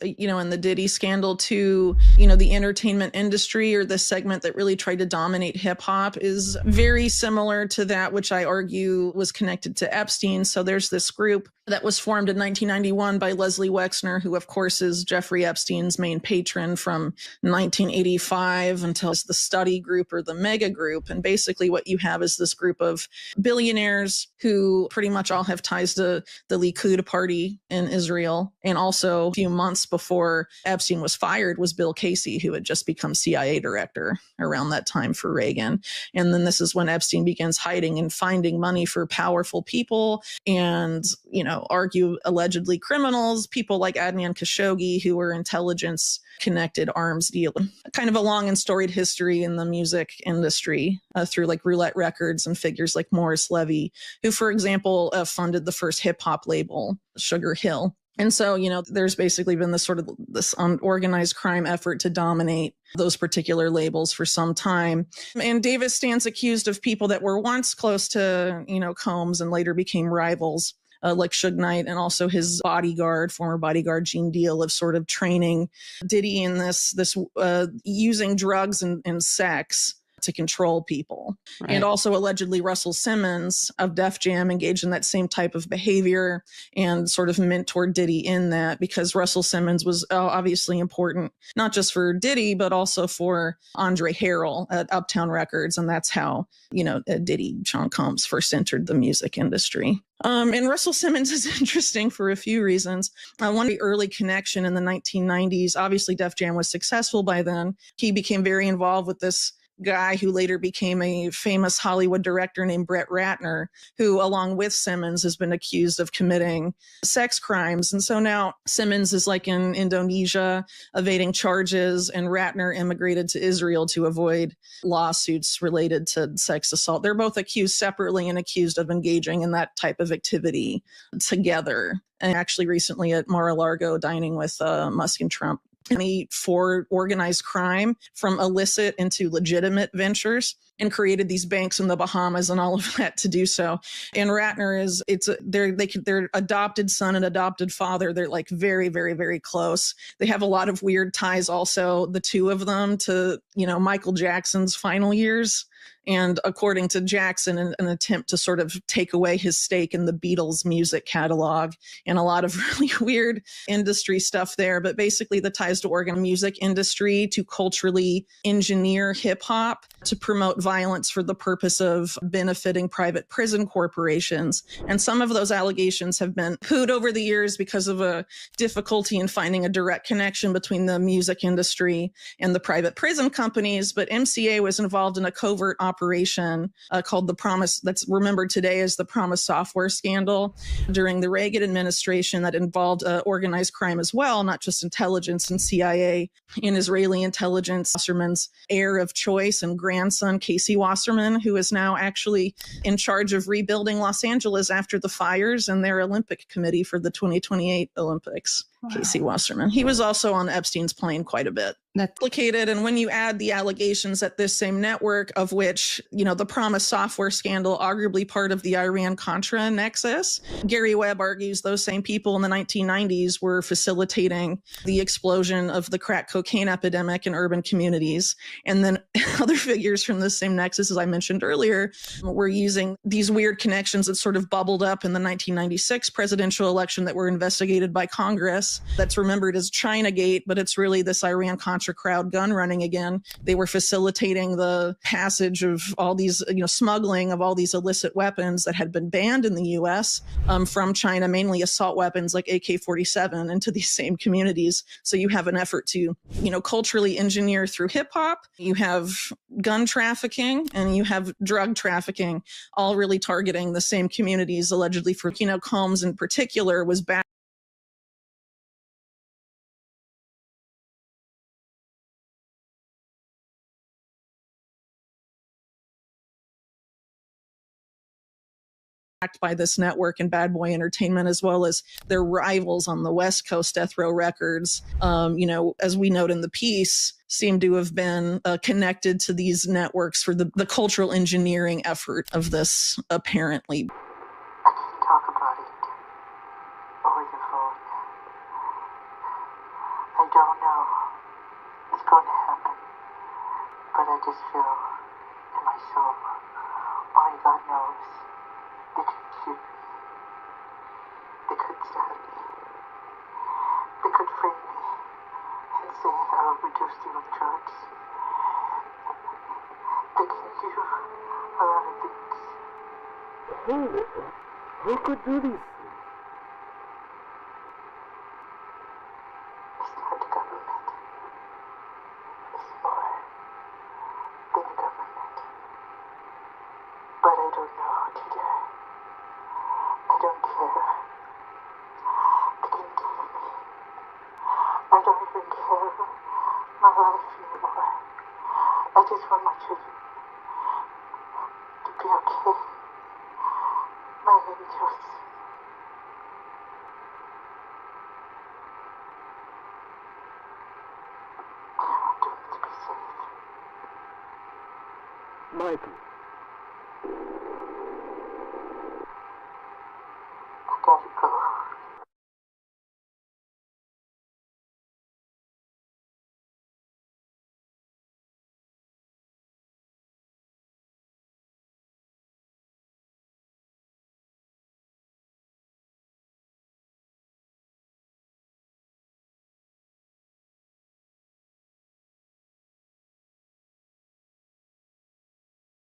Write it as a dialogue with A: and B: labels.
A: in the Diddy scandal to, the entertainment industry, or the segment that really tried to dominate hip hop, is very similar to that which I argue was connected to Epstein. So there's this group that was formed in 1991 by Leslie Wexner, who of course is Jeffrey Epstein's main patron from 1985 until the study group, or the mega group. And basically what you have is this group of billionaires who pretty much all have ties to the Likud party in Israel. And also a few months before Epstein was fired was Bill Casey, who had just become CIA director around that time for Reagan. And then this is when Epstein begins hiding and finding money for powerful people and, argue allegedly criminals, people like Adnan Khashoggi, who were intelligence connected arms dealer. Kind of a long and storied history in the music industry through like Roulette Records and figures like Morris Levy, who, for example, funded the first hip hop label, Sugar Hill. And so, there's basically been this organized crime effort to dominate those particular labels for some time. And Davis stands accused of people that were once close to, Combs and later became rivals. Like Suge Knight and also his former bodyguard Gene Deal, of sort of training Diddy in this using drugs and sex to control people. Right. And also allegedly Russell Simmons of Def Jam engaged in that same type of behavior and sort of mentored Diddy in that, because Russell Simmons was obviously important, not just for Diddy, but also for Andre Harrell at Uptown Records. And that's how, Diddy, Sean Combs, first entered the music industry. And Russell Simmons is interesting for a few reasons. One, the early connection in the 1990s, obviously Def Jam was successful by then. He became very involved with this guy who later became a famous Hollywood director named Brett Ratner, who, along with Simmons, has been accused of committing sex crimes. And so now Simmons is like in Indonesia evading charges, and Ratner immigrated to Israel to avoid lawsuits related to sex assault. They're both accused separately and accused of engaging in that type of activity together. And actually recently at Mar-a-Lago dining with Musk and Trump, for organized crime from illicit into legitimate ventures, and created these banks in the Bahamas and all of that to do so. And Ratner their adopted son and adopted father. They're like very, very, very close. They have a lot of weird ties also, the two of them, to, Michael Jackson's final years. And according to Jackson, an attempt to sort of take away his stake in the Beatles music catalog, and a lot of really weird industry stuff there. But basically the ties to organ music industry to culturally engineer hip hop to promote violence for the purpose of benefiting private prison corporations. And some of those allegations have been pooed over the years because of a difficulty in finding a direct connection between the music industry and the private prison companies. But MCA was involved in a covert operation called the Promise, that's remembered today as the Promise software scandal during the Reagan administration, that involved organized crime as well, not just intelligence and CIA and Israeli intelligence. Wasserman's heir of choice and grandson, Casey Wasserman, who is now actually in charge of rebuilding Los Angeles after the fires and their Olympic committee for the 2028 Olympics. Wow. Casey Wasserman. He was also on Epstein's plane quite a bit. That's complicated. And when you add the allegations that this same network, of which, the Promise software scandal, arguably part of the Iran-Contra nexus, Gary Webb argues those same people in the 1990s were facilitating the explosion of the crack cocaine epidemic in urban communities. And then other figures from the same nexus, as I mentioned earlier, were using these weird connections that sort of bubbled up in the 1996 presidential election that were investigated by Congress. That's remembered as Chinagate, but it's really this Iran-Contra crowd gun running again. They were facilitating the passage of all these, smuggling of all these illicit weapons that had been banned in the U.S. From China, mainly assault weapons like AK-47, into these same communities. So you have an effort to, culturally engineer through hip hop. You have gun trafficking and you have drug trafficking, all really targeting the same communities, allegedly. For, Combs in particular was back by this network and Bad Boy Entertainment, as well as their rivals on the West Coast, Death Row Records, as we note in the piece, seem to have been connected to these networks for the cultural engineering effort of this, apparently.
B: I can talk about it, or we can hold. I don't know what's going to happen, but I just feel in my soul, only God knows, they could shoot me, they could stab me, they could frame me and say I overdosed you with drugs. They can do a lot of things.
C: Who could do this?
B: It's not the government. It's more than the government. But I don't know, Teeter. I don't care. They can take me. I don't even care my life anymore. I just want my children to be okay. My angels. I want them to be safe.
C: Michael,